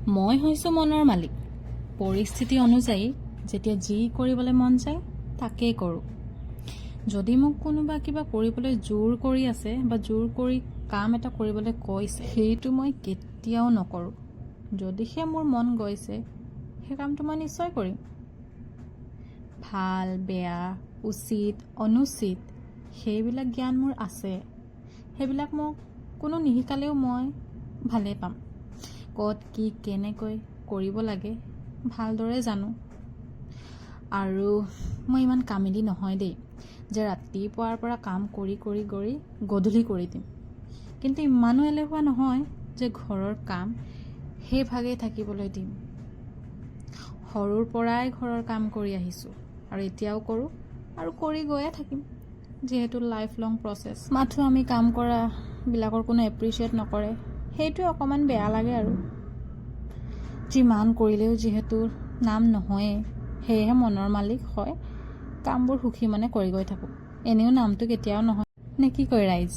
মই হৈছোঁ মনৰ মালিক। পৰিস্থিতি অনুযায়ী যেতিয়া যি কৰিবলৈ মন যায় তাকেই কৰোঁ। যদি মোক কোনোবা কিবা কৰিবলৈ জোৰ কৰি আছে বা জোৰ কৰি কাম এটা কৰিবলৈ কৈছে, সেইটো মই কেতিয়াও নকৰোঁ। যদিহে মোৰ মন গৈছে সেই কামটো মই নিশ্চয় কৰিম। ভাল বেয়া উচিত অনুচিত সেইবিলাক জ্ঞান মোৰ আছে। সেইবিলাক মোক কোনো নিশিকালেও মই ভালেই পাম। ক'ত কি কেনেকৈ কৰিব লাগে ভালদৰে জানো। আৰু মই ইমান কামেদি নহয় দেই যে ৰাতিপুৱাৰ পৰা কাম কৰি কৰি কৰি গধূলি কৰি দিম। কিন্তু ইমানো এলেহুৱা নহয় যে ঘৰৰ কাম সেইভাগেই থাকিবলৈ দিম। সৰুৰ পৰাই ঘৰৰ কাম কৰি আহিছোঁ আৰু এতিয়াও কৰোঁ আৰু কৰি গৈয়ে থাকিম, যিহেতু লাইফ লং প্ৰচেছ। মাথো আমি কাম কৰাবিলাকৰ কোনো এপ্ৰিচিয়েট নকৰে, সেইটোৱে অকণমান বেয়া লাগে। আৰু যিমান কৰিলেও যিহেতু নাম নহয়েই, সেয়েহে মনৰ মালিক হয় কামবোৰ সুখী মনে কৰি গৈ থাকোঁ। এনেও নামটো কেতিয়াও নহয় নে কি কয় ৰাইজ?